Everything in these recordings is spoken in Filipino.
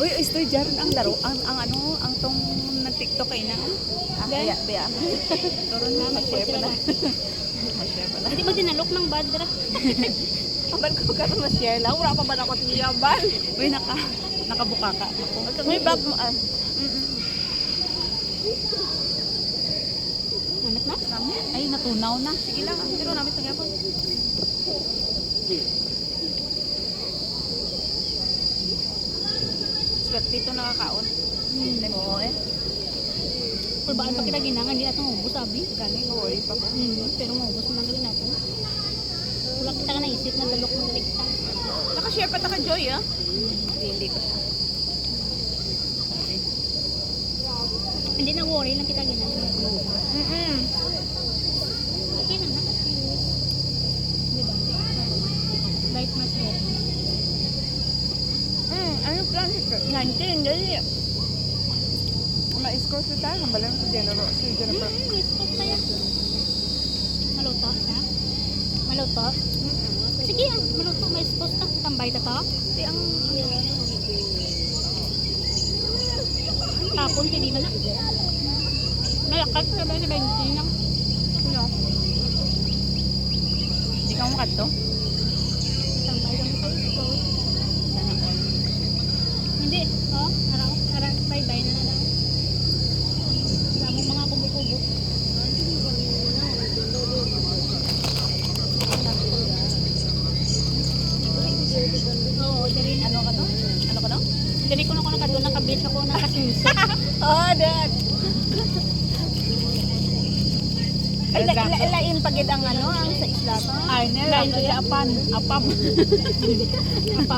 Uy, istoy jaron ang laro, ang tong nag-TikTok kay na. Baya. Turon na, mag-share pa na. Mag-share pa na. Hindi ba dinalok ng badra? Aban ko ka ma-share lang, wala pa ba ako tiyaban? Uy, nakabuka ka. May bag mo ah. Namit na? Ay, natunaw na. Sige lang, pero namit na gapon. Swerte dito nakakaon. Oo eh. Kulbaan pa kita ginangan, hindi natin maubos, sabi. Galing, worry pa ko. Pero maubos mo lang galing natin. Wala kita ka naisip na dalok mo galing kita. Nakashare pa ta ka Joy ah. Hindi ko siya. Hindi na worry lang kita ginangan. Okay na na kasi. Diba? Light mas red. Ano plan? 19, dali. Ma-score sa tayo, hambalan sa Jennifer. Stop tayo. Maluto siya? Maluto? Sige, maluto. May sauce na. Tambay na to. Di ang... Tapon, hindi man na. Malakat sa ba sa 20 lang. Ano? Di ka makat to? Tambay lang sa sauce. Sana all. Hindi. Oh, araw. Bye-bye na lang. Lamang mga kubo-kubo. Oo, dari Ano ka to? Ano ka to? Dari ko na ako nakadun, nakabit ako ng kasinsa. Oh, dad! Ay, ilain pagid ang ang sa isla to. Ay, nila. Apam. Apa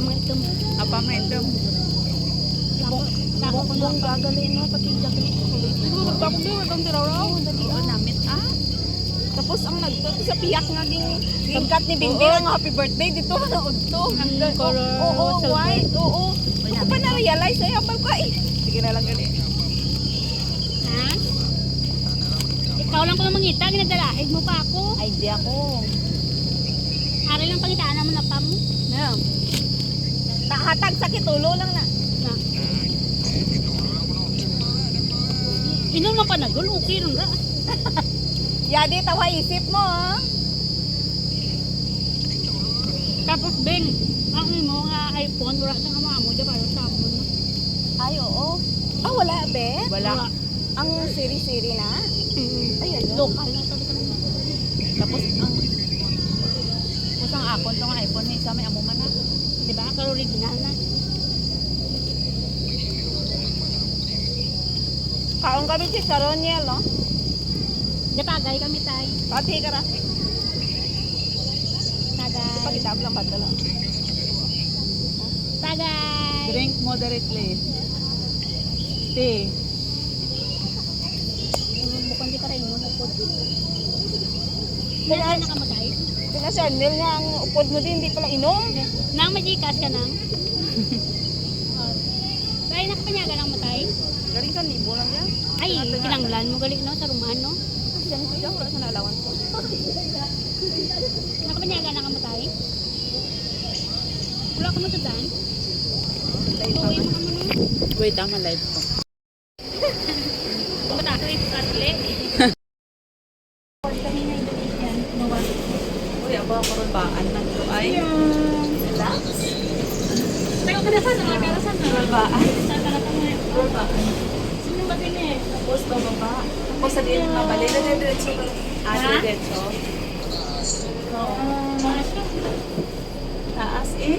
mga ito mo. Apam ito. Nako ko na. Gagalin mo, pati gagalin ko. Magpapag din, itong tiraw-raw. Dali, namit Tapos ang sa piyak nga ging cut ni Bingbing ang happy birthday dito na udto. Ang color silver. White. Oo. Ako pa na-realize ay hapal ko ay. Sige na lang gali. Ha? Ikaw lang ko na mangita, ginadalaig mo pa ako. Ay, di ako. Ari lang pangitaan naman na pa mo. Na. Hatag sa kitulo lang na. Na. Inom na pa na gul, okay rin ra. Yadi tawa isip mo ha. Tapos Ben, ang imo nga iPhone, wala sa nga mo, di ba? Sa mo na. Ay, oo. Ah, wala be? Wala. Ang siri-siri na. Ay, ano? Local na sabi ka naman. Tapos ang akon tong iPhone ni isa may amuman na. Di ba? Pero original na. Kaon kami si Caroniel, no? Datagay kami tay. Pati ka ra. Tagay. Pakitab lang ba lang. Tagay. Drink moderately. Tea. Bukan di ka rin mo upod. Kaya nakamatay. Kaya si Arnel nga ang upod mo din, hindi pala inom. Nang majikas ka nang. Kaya nakapanyaga nang matay. Galing sa libo lang yan. Ay, kinanglan mo galing no sa rumahan no. Diyan ko dyan, wala sa nalawan ko. Nakapanyaga nang kamatay. Wala ka mo sa daan. Live Tuloy mo kamo no. Wait, tama live ko. Kumata ito katle. Uy, ako ako rin baan na ito ay. Relax. Tayo ka na sa mga karasan na. Baan. Sa kalata mo na. Baan. Sino ba din eh? Tapos bababa. Tapos sa din mabali. Diretso ka. Diretso. Taas eh.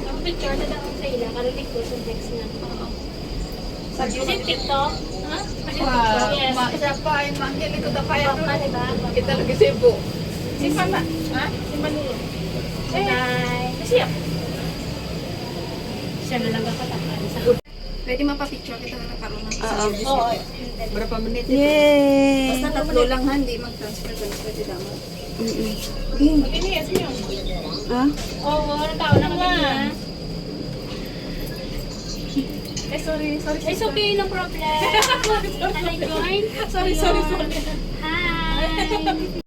Ang picture na daw sa ila. Karinig ko sa text na. Sabi Kasi TikTok. Ha? Kasi wow. TikTok. Yes. Siya pa ay mangkili ko na kaya TikTok pa, diba? kita lagi Cebu. Si Pana. Ha? Si Manilo. Bye. Kasi siya na lang kapatakan sa Pwede mapapicture kita na karoon ng Oo. Berapa menit itu? Yay! Basta tatlo lang ha, hindi mag-transfer ka na pwede dapat. Pagkinias mo. Ha? Oo, ano tao na kami na. Eh, sorry. It's okay, no problem. Can I join? Sorry. Hi.